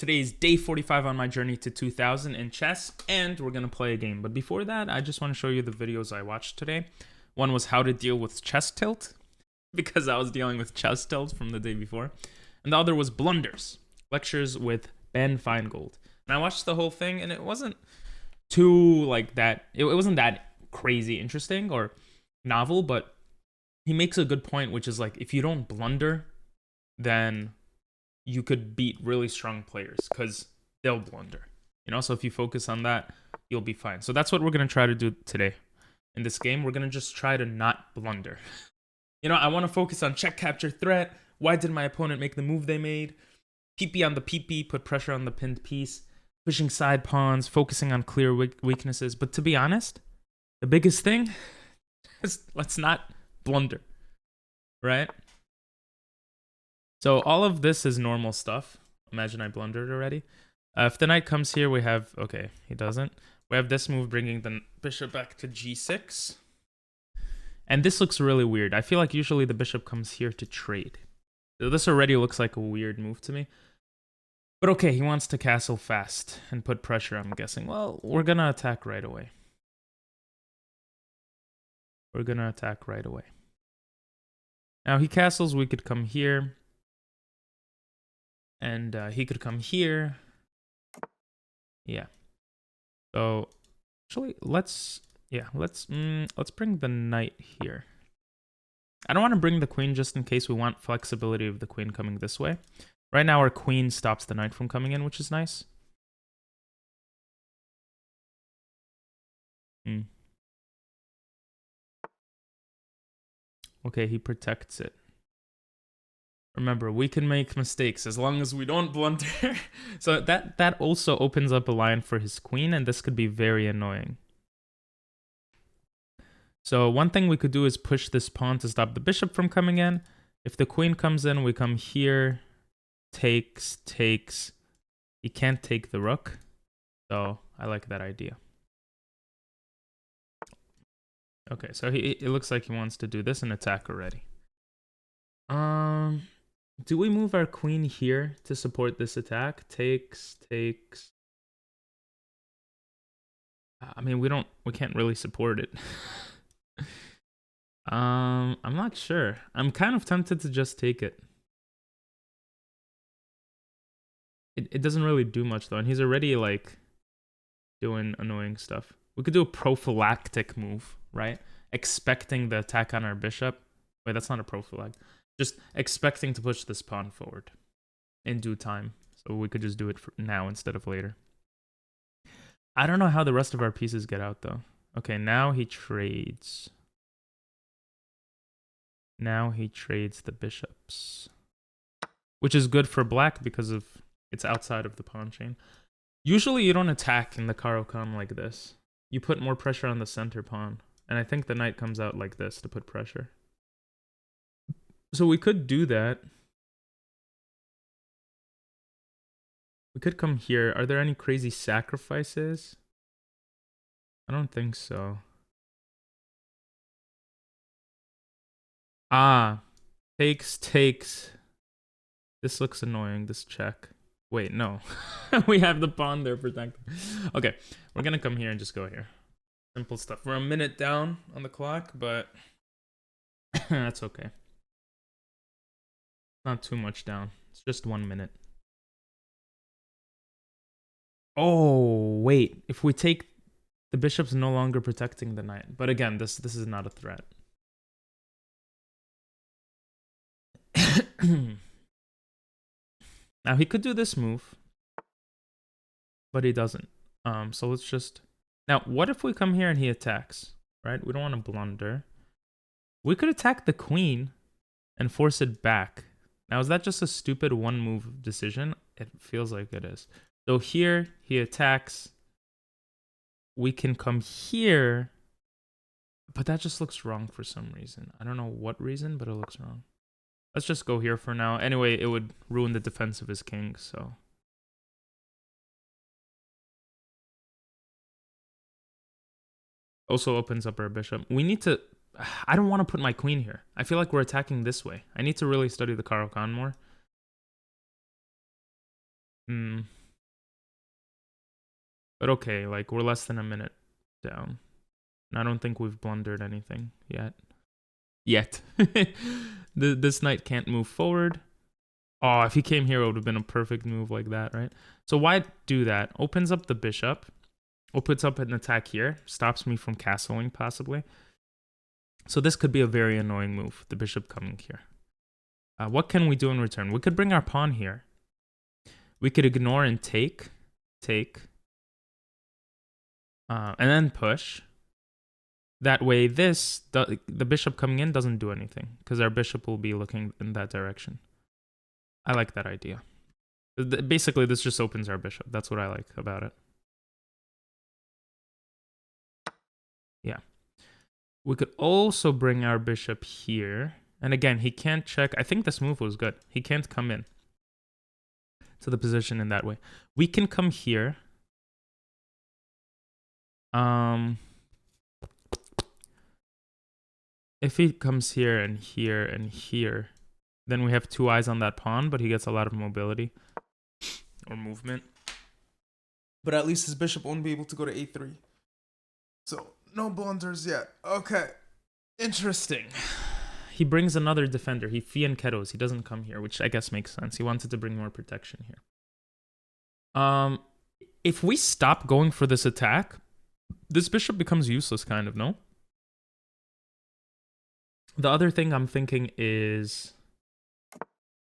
Today is day 45 on my journey to 2000 in chess, and we're going to play a game. But before that, I just want to show you the videos I watched today. One was how to deal with chess tilt, because I was dealing with chess tilt from the day before. And the other was Blunders, lectures with Ben Feingold. And I watched the whole thing, and it wasn't too like that. It wasn't that crazy interesting or novel, but he makes a good point, which is like, if you don't blunder, then you could beat really strong players because they'll blunder, you know? So if you focus on that, you'll be fine. So that's what we're going to try to do today. In this game, we're going to just try to not blunder. You know, I want to focus on check, capture, threat. Why did my opponent make the move they made? PP on the PP, put pressure on the pinned piece. Pushing side pawns, focusing on clear weaknesses. But to be honest, the biggest thing is let's not blunder, right? So all of this is normal stuff. Imagine I blundered already. If the knight comes here, we have... Okay, he doesn't. We have this move bringing the bishop back to g6. And this looks really weird. I feel like usually the bishop comes here to trade. So this already looks like a weird move to me. But okay, he wants to castle fast and put pressure, I'm guessing. Well, we're going to attack right away. We're going to attack right away. Now, he castles. We could come here. And he could come here. Yeah. So actually, let's bring the knight here. I don't want to bring the queen just in case we want flexibility of the queen coming this way. Right now, our queen stops the knight from coming in, which is nice. Okay, he protects it. Remember, we can make mistakes as long as we don't blunder. So that also opens up a line for his queen, and this could be very annoying. So one thing we could do is push this pawn to stop the bishop from coming in. If the queen comes in, we come here. Takes. He can't take the rook. So I like that idea. Okay, so it looks like he wants to do this and attack already. Do we move our queen here to support this attack? Takes. I mean, we can't really support it. I'm not sure. I'm kind of tempted to just take it. It doesn't really do much though, and he's already like doing annoying stuff. We could do a prophylactic move, right? Expecting the attack on our bishop. Wait, that's not a prophylactic. Just expecting to push this pawn forward in due time. So we could just do it for now instead of later. I don't know how the rest of our pieces get out though. Okay, now he trades. Now he trades the bishops. Which is good for black because of it's outside of the pawn chain. Usually you don't attack in the Caro-Kann like this. You put more pressure on the center pawn. And I think the knight comes out like this to put pressure. So we could do that. We could come here. Are there any crazy sacrifices? I don't think so. Takes. This looks annoying, this check. Wait, no. We have the pawn there protected. Okay, we're gonna come here and just go here. Simple stuff. We're a minute down on the clock, but that's okay. Not too much down. It's just 1 minute. Oh, wait. If we take... The bishop's no longer protecting the knight. But again, this is not a threat. Now, he could do this move. But he doesn't. So let's just... Now, what if we come here and he attacks? Right? We don't want to blunder. We could attack the queen and force it back. Now, is that just a stupid one-move decision? It feels like it is. So here, he attacks. We can come here. But that just looks wrong for some reason. I don't know what reason, but it looks wrong. Let's just go here for now. Anyway, it would ruin the defense of his king, so... Also opens up our bishop. We need to... I don't want to put my queen here. I feel like we're attacking this way. I need to really study the Caro-Kann more. Hmm. But okay, like we're less than a minute down. And I don't think we've blundered anything yet. This knight can't move forward. Oh, if he came here, it would have been a perfect move like that, right? So why do that? Opens up the bishop. Opens up an attack here. Stops me from castling, possibly. So this could be a very annoying move, the bishop coming here. What can we do in return? We could bring our pawn here. We could ignore and take. And then push. That way the bishop coming in doesn't do anything, because our bishop will be looking in that direction. I like that idea. Basically, this just opens our bishop. That's what I like about it. Yeah. We could also bring our bishop here. And again, he can't check. I think this move was good. He can't come in to the position in that way. We can come here. If he comes here and here and here, then we have two eyes on that pawn, but he gets a lot of mobility or movement. But at least his bishop won't be able to go to a3. So no blunders yet. Okay. Interesting. He brings another defender. He fianchettos. He doesn't come here, which I guess makes sense. He wanted to bring more protection here. If we stop going for this attack, this bishop becomes useless, kind of, no? The other thing I'm thinking is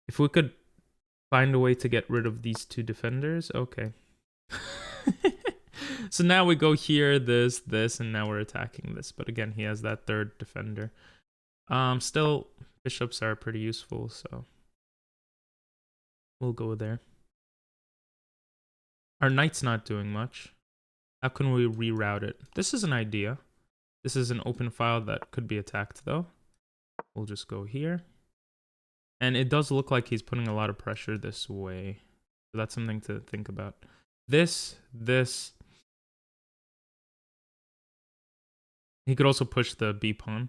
if we could find a way to get rid of these two defenders. Okay. So now we go here, this, and now we're attacking this. But again, he has that third defender. Still, bishops are pretty useful, so we'll go there. Our knight's not doing much. How can we reroute it? This is an idea. This is an open file that could be attacked, though. We'll just go here. And it does look like he's putting a lot of pressure this way. So that's something to think about. This. He could also push the B pawn.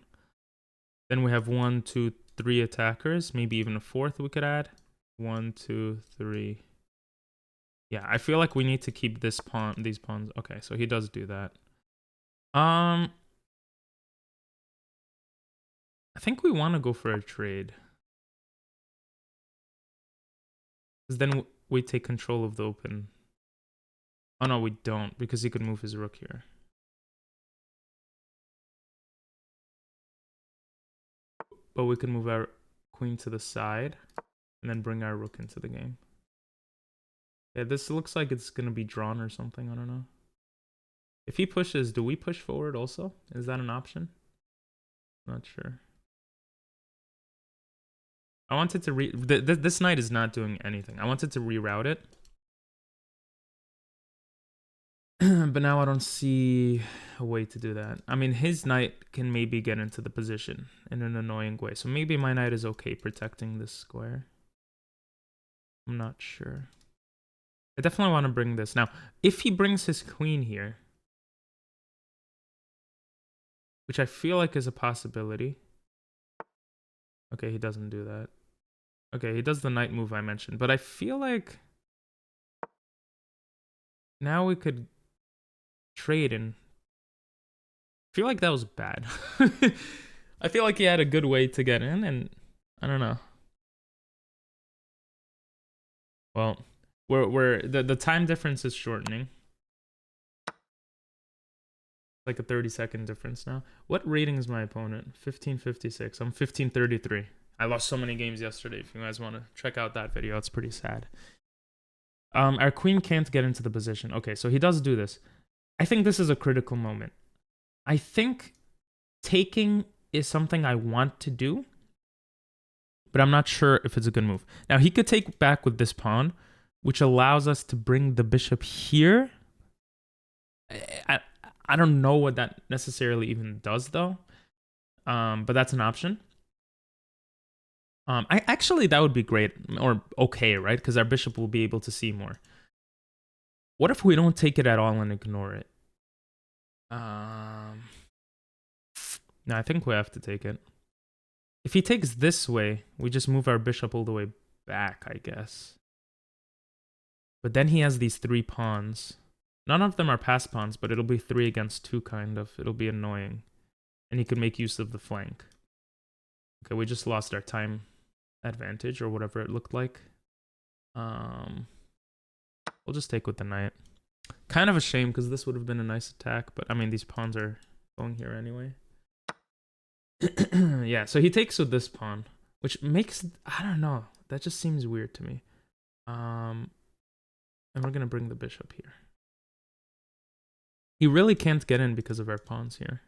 Then we have 1, 2, 3 attackers. Maybe even a fourth we could add. 1, 2, 3. Yeah, I feel like we need to keep these pawns. Okay, so he does do that. I think we want to go for a trade. Because then we take control of the open. Oh no, we don't, because he could move his rook here. But we can move our queen to the side and then bring our rook into the game. Yeah, this looks like it's going to be drawn or something. I don't know. If he pushes, do we push forward also? Is that an option? Not sure. I wanted to this knight is not doing anything. I wanted to reroute it. But now I don't see a way to do that. I mean, his knight can maybe get into the position in an annoying way. So maybe my knight is okay protecting this square. I'm not sure. I definitely want to bring this. Now, if he brings his queen here, which I feel like is a possibility. Okay, he doesn't do that. Okay, he does the knight move I mentioned. But I feel like now we could trade, and I feel like that was bad. I feel like he had a good way to get in, and I don't know. Well, the time difference is shortening. Like a 30-second difference now. What rating is my opponent? 1556. I'm 1533. I lost so many games yesterday. If you guys want to check out that video, it's pretty sad. Our queen can't get into the position. Okay, so he does do this. I think this is a critical moment. I think taking is something I want to do, but I'm not sure if it's a good move. Now, he could take back with this pawn, which allows us to bring the bishop here. I don't know what that necessarily even does, though. But that's an option. Actually, that would be great, or okay, right? Because our bishop will be able to see more. What if we don't take it at all and ignore it? No, I think we have to take it. If he takes this way, we just move our bishop all the way back, I guess. But then he has these 3 pawns. None of them are pass pawns, but it'll be 3 against 2, kind of. It'll be annoying. And he could make use of the flank. Okay, we just lost our time advantage, or whatever it looked like. We'll just take with the knight. Kind of a shame, because this would have been a nice attack, but I mean, these pawns are going here anyway. Yeah, so he takes with this pawn, which makes, I don't know, that just seems weird to me. And we're gonna bring the bishop here. He really can't get in because of our pawns here.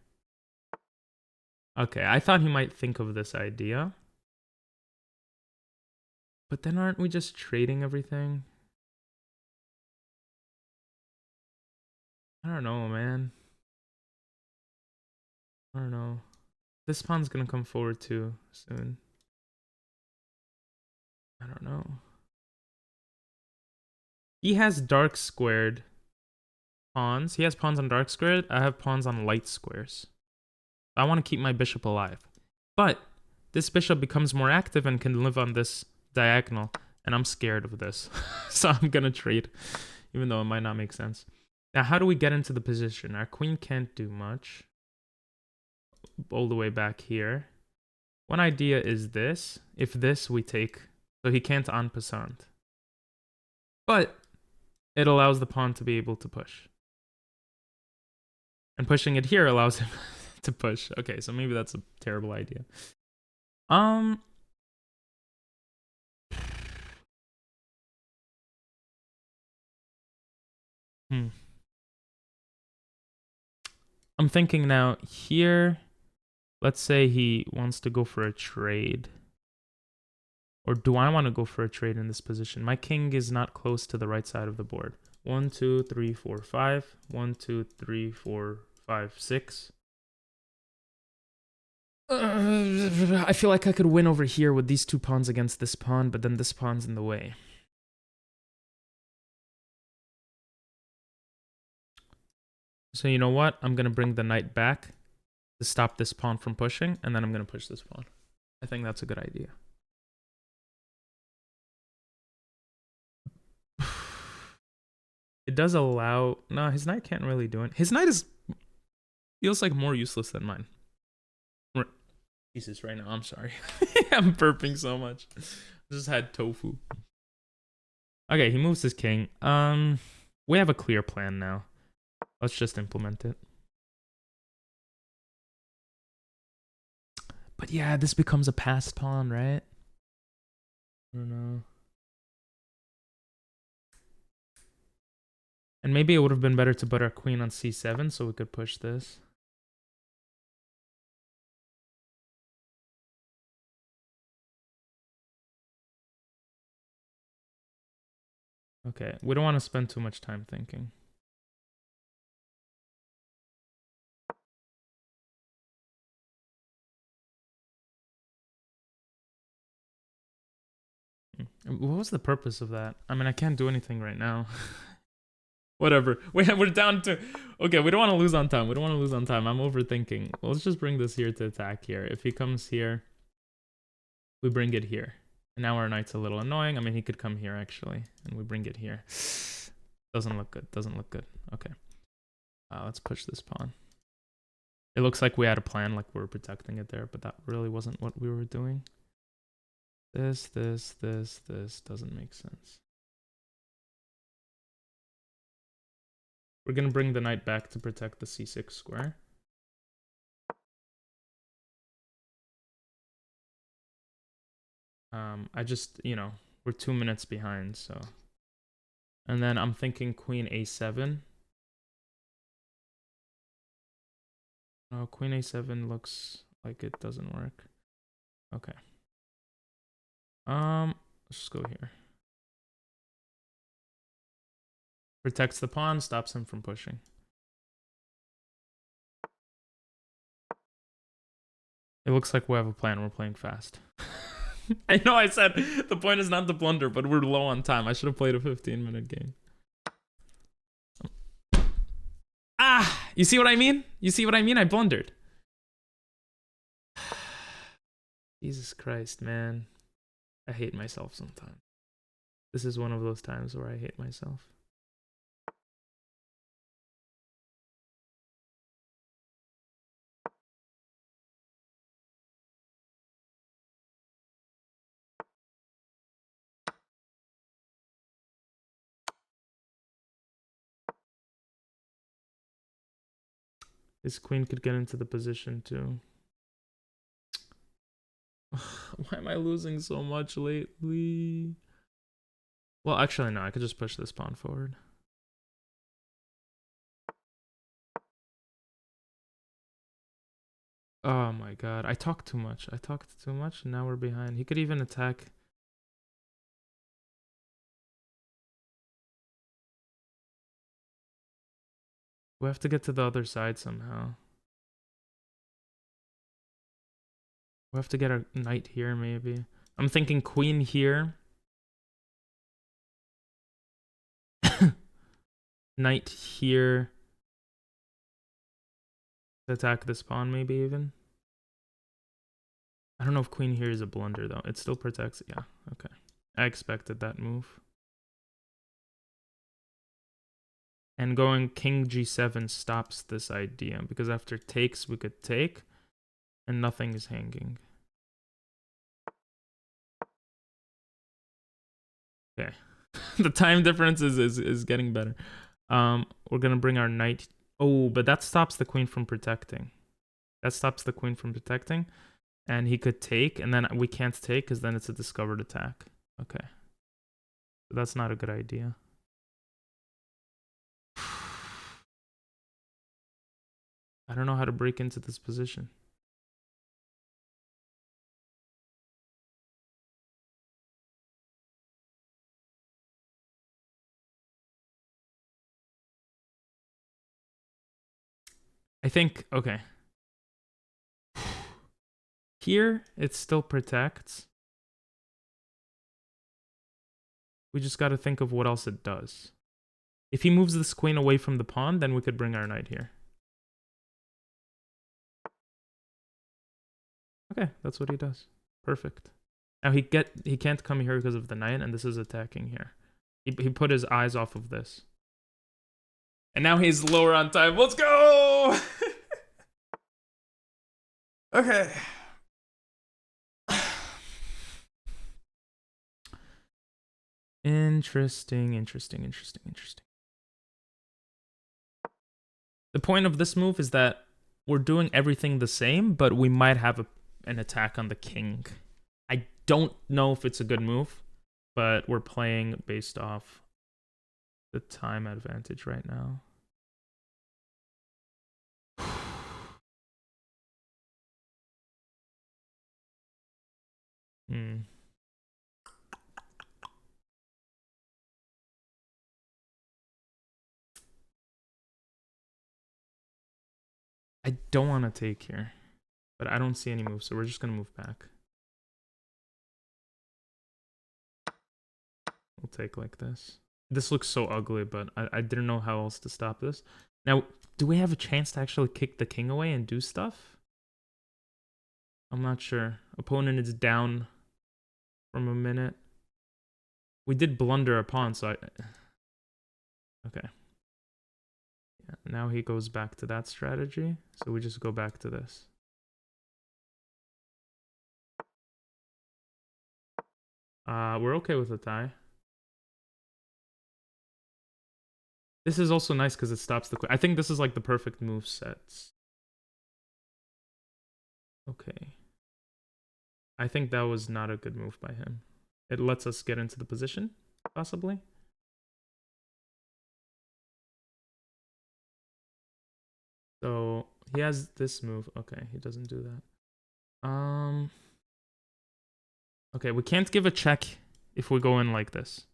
Okay, I thought he might think of this idea. But then aren't we just trading everything? I don't know, man. I don't know. This pawn's gonna come forward too soon. I don't know. He has dark squared pawns. He has pawns on dark squared. I have pawns on light squares. I want to keep my bishop alive. But this bishop becomes more active and can live on this diagonal. And I'm scared of this. So I'm going to trade. Even though it might not make sense. Now, how do we get into the position? Our queen can't do much. All the way back here. One idea is this. If this we take... So he can't en passant. But it allows the pawn to be able to push. And pushing it here allows him to push. Okay, so maybe that's a terrible idea. I'm thinking now here, let's say he wants to go for a trade. Or do I want to go for a trade in this position? My king is not close to the right side of the board. 1, 2, 3, 4, 5. 1, 2, 3, 4, 5, 6. I feel like I could win over here with these 2 pawns against this pawn, but then this pawn's in the way. So you know what? I'm going to bring the knight back to stop this pawn from pushing, and then I'm going to push this pawn. I think that's a good idea. It does allow... No, his knight can't really do it. His knight feels like more useless than mine. Jesus, right now, I'm sorry. I'm burping so much. I just had tofu. Okay, he moves his king. We have a clear plan now. Let's just implement it. But yeah, this becomes a passed pawn, right? I don't know. And maybe it would have been better to put our queen on c7 so we could push this. Okay, we don't want to spend too much time thinking. What was the purpose of that? I mean, I can't do anything right now. Whatever. We're down to... Okay, we don't want to lose on time. We don't want to lose on time. I'm overthinking. Well, let's just bring this here to attack here. If he comes here, we bring it here. And now our knight's a little annoying. I mean, he could come here, actually. And we bring it here. Doesn't look good. Doesn't look good. Okay. Let's push this pawn. It looks like we had a plan, like we were protecting it there. But that really wasn't what we were doing. This doesn't make sense. We're going to bring the knight back to protect the c6 square. I just, you know, we're 2 minutes behind, so. And then I'm thinking queen a7. Oh, queen a7 looks like it doesn't work. Okay. Let's just go here. Protects the pawn, stops him from pushing. It looks like we have a plan. We're playing fast. I know I said the point is not to blunder, but we're low on time. I should have played a 15-minute game. Ah! You see what I mean? You see what I mean? I blundered. Jesus Christ, man. I hate myself sometimes. This is one of those times where I hate myself. His queen could get into the position too. Why am I losing so much lately? Well, actually, no. I could just push this pawn forward. Oh my god. I talked too much. I talked too much, and now we're behind. He could even attack. We have to get to the other side somehow. We have to get our knight here, maybe. I'm thinking queen here. Knight here. Attack this pawn, maybe even. I don't know if queen here is a blunder, though. It still protects. Yeah, okay. I expected that move. And going king g7 stops this idea, because after takes, we could take, and nothing is hanging. Okay. The time difference is getting better. We're gonna bring our knight. Oh, but that stops the queen from protecting. That stops the queen from protecting. And he could take, and then we can't take, because then it's a discovered attack. Okay. So that's not a good idea. I don't know how to break into this position. I think, okay. Here, it still protects. We just got to think of what else it does. If he moves this queen away from the pawn, then we could bring our knight here. Okay, that's what he does. Perfect. Now he can't come here because of the knight, and this is attacking here. He put his eyes off of this. And now he's lower on time. Let's go! Okay. Interesting. The point of this move is that we're doing everything the same, but we might have an attack on the king. I don't know if it's a good move, but we're playing based off the time advantage right now. I don't want to take here, but I don't see any moves, so we're just going to move back. We'll take like this. This looks so ugly, but I didn't know how else to stop this. Now, do we have a chance to actually kick the king away and do stuff? I'm not sure. Opponent is down from a minute. We did blunder a pawn, so okay. Yeah, now he goes back to that strategy, so we just go back to this. We're okay with a tie. This is also nice because it stops the queen. I think this is like the perfect move sets. Okay. I think that was not a good move by him. It lets us get into the position, possibly. So he has this move. Okay, he doesn't do that. Okay, we can't give a check if we go in like this.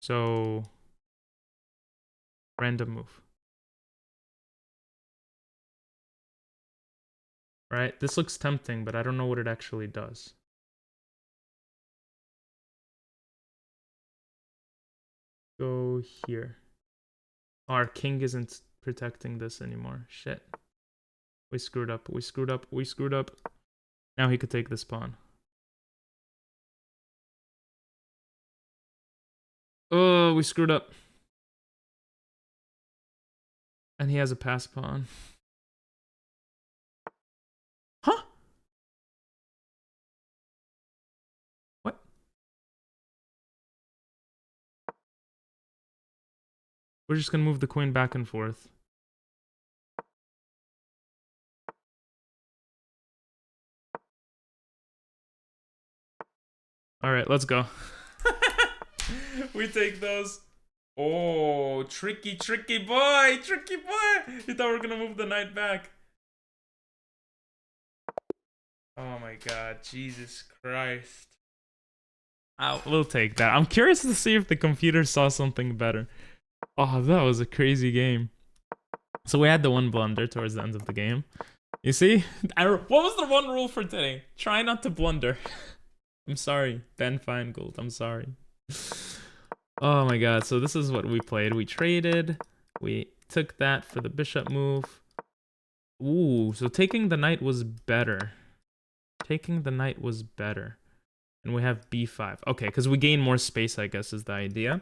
So random move. Right? This looks tempting, but I don't know what it actually does. Go here. Our king isn't protecting this anymore. Shit. We screwed up. We screwed up. We screwed up. Now he could take this pawn. Oh, we screwed up. And he has a pass pawn. Huh? What? We're just gonna move the queen back and forth. All right, let's go. We take those. Oh, tricky, tricky boy, tricky boy. You thought we were gonna move the knight back. Oh my god, Jesus Christ. We'll take that. I'm curious to see if the computer saw something better. Oh, that was a crazy game. So we had the one blunder towards the end of the game. You see? What was the one rule for today? Try not to blunder. I'm sorry, Ben Feingold. I'm sorry. Oh my god, so this is what we played. We traded. We took that for the bishop move. Ooh, so taking the knight was better. Taking the knight was better. And we have b5. Okay, because we gain more space, I guess, is the idea.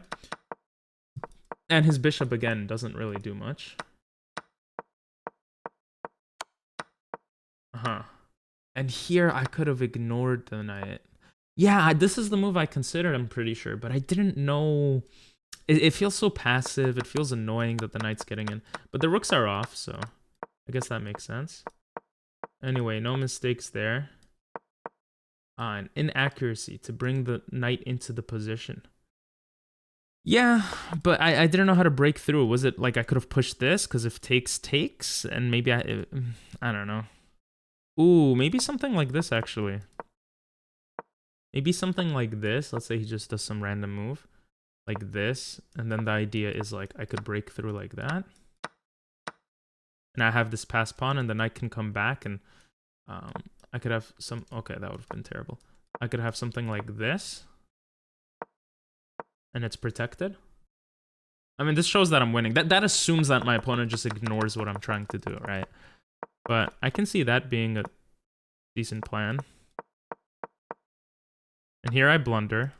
And his bishop, again, doesn't really do much. Uh-huh. And here, I could have ignored the knight. Yeah, this is the move I considered, I'm pretty sure. But I didn't know... It feels so passive. It feels annoying that the knight's getting in. But the rooks are off, so... I guess that makes sense. Anyway, no mistakes there. An inaccuracy to bring the knight into the position. Yeah, but I didn't know how to break through. Was it like I could have pushed this? Because if takes, and maybe I don't know. Ooh, maybe something like this, actually. Maybe something like this. Let's say he just does some random move. Like this. And then the idea is like I could break through like that. And I have this pass pawn and the knight can come back and I could have some... Okay, that would have been terrible. I could have something like this. And it's protected. I mean, this shows that I'm winning. That assumes that my opponent just ignores what I'm trying to do, right? But I can see that being a decent plan. And here I blunder.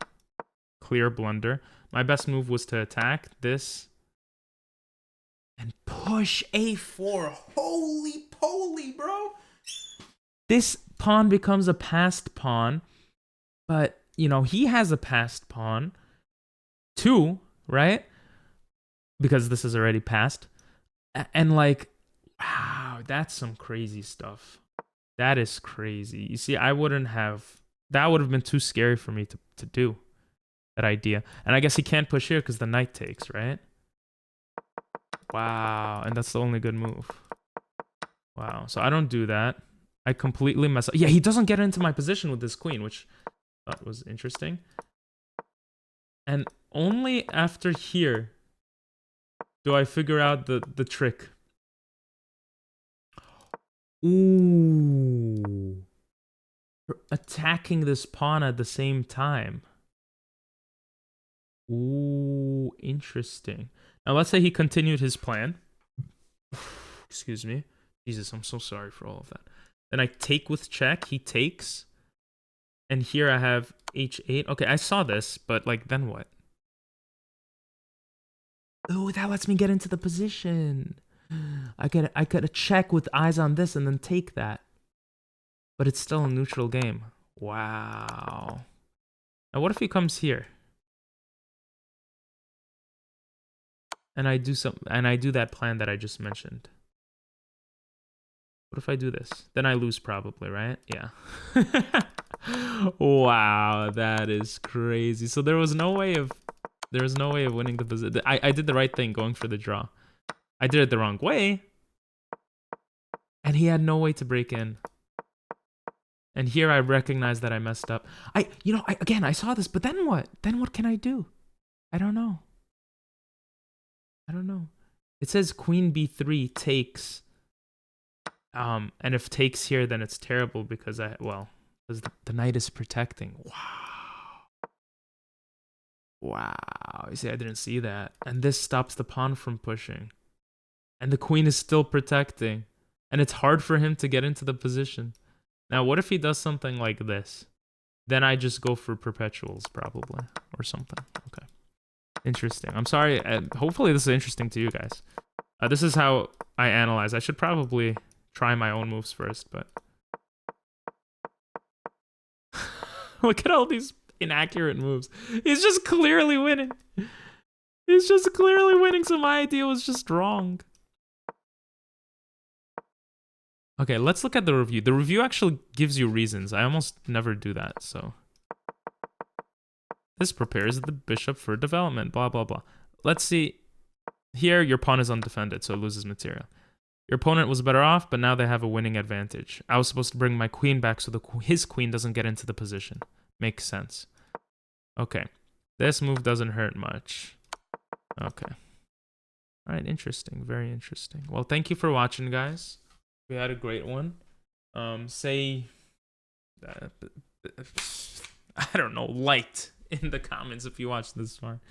Clear blunder. My best move was to attack this. And push a4. Holy poly, bro. This pawn becomes a passed pawn. But, you know, he has a passed pawn. 2, right? Because this is already passed. And like, wow, that's some crazy stuff. That is crazy. You see, I wouldn't have... That would have been too scary for me to do. That idea. And I guess he can't push here because the knight takes, right? Wow, and that's the only good move. Wow, so I don't do that. I completely mess up. Yeah, he doesn't get into my position with this queen, which I thought was interesting. And only after here do I figure out the trick. Ooh. Attacking this pawn at the same time. Ooh, interesting. Now, let's say he continued his plan. Excuse me. Jesus, I'm so sorry for all of that. Then I take with check. He takes. And here I have h8. Okay, I saw this, but like, then what? Oh, that lets me get into the position. I could check with eyes on this and then take that. But it's still a neutral game. Wow. Now, what if he comes here? And I do that plan that I just mentioned. What if I do this? Then I lose probably, right? Yeah. Wow, that is crazy. So there was no way of winning the position. I did the right thing going for the draw. I did it the wrong way. And he had no way to break in. And here I recognize that I messed up. Again, I saw this, but then what? Then what can I do? I don't know. It says queen b3 takes. And if takes here, then it's terrible because because the knight is protecting. Wow. You see, I didn't see that. And this stops the pawn from pushing. And the queen is still protecting. And it's hard for him to get into the position. Now, what if he does something like this? Then I just go for perpetuals, probably. Or something. Okay. Interesting. I'm sorry. Hopefully this is interesting to you guys. This is how I analyze. I should probably try my own moves first, but... Look at all these inaccurate moves. He's just clearly winning. He's just clearly winning, so my idea was just wrong. Okay, let's look at the review. The review actually gives you reasons. I almost never do that, so... This prepares the bishop for development, blah, blah, blah. Let's see. Here, your pawn is undefended, so it loses material. Your opponent was better off, but now they have a winning advantage. I was supposed to bring my queen back so his queen doesn't get into the position. Makes sense. Okay. This move doesn't hurt much. Okay. All right, interesting. Very interesting. Well, thank you for watching, guys. We had a great one. Say... I don't know, liked in the comments if you watched this far.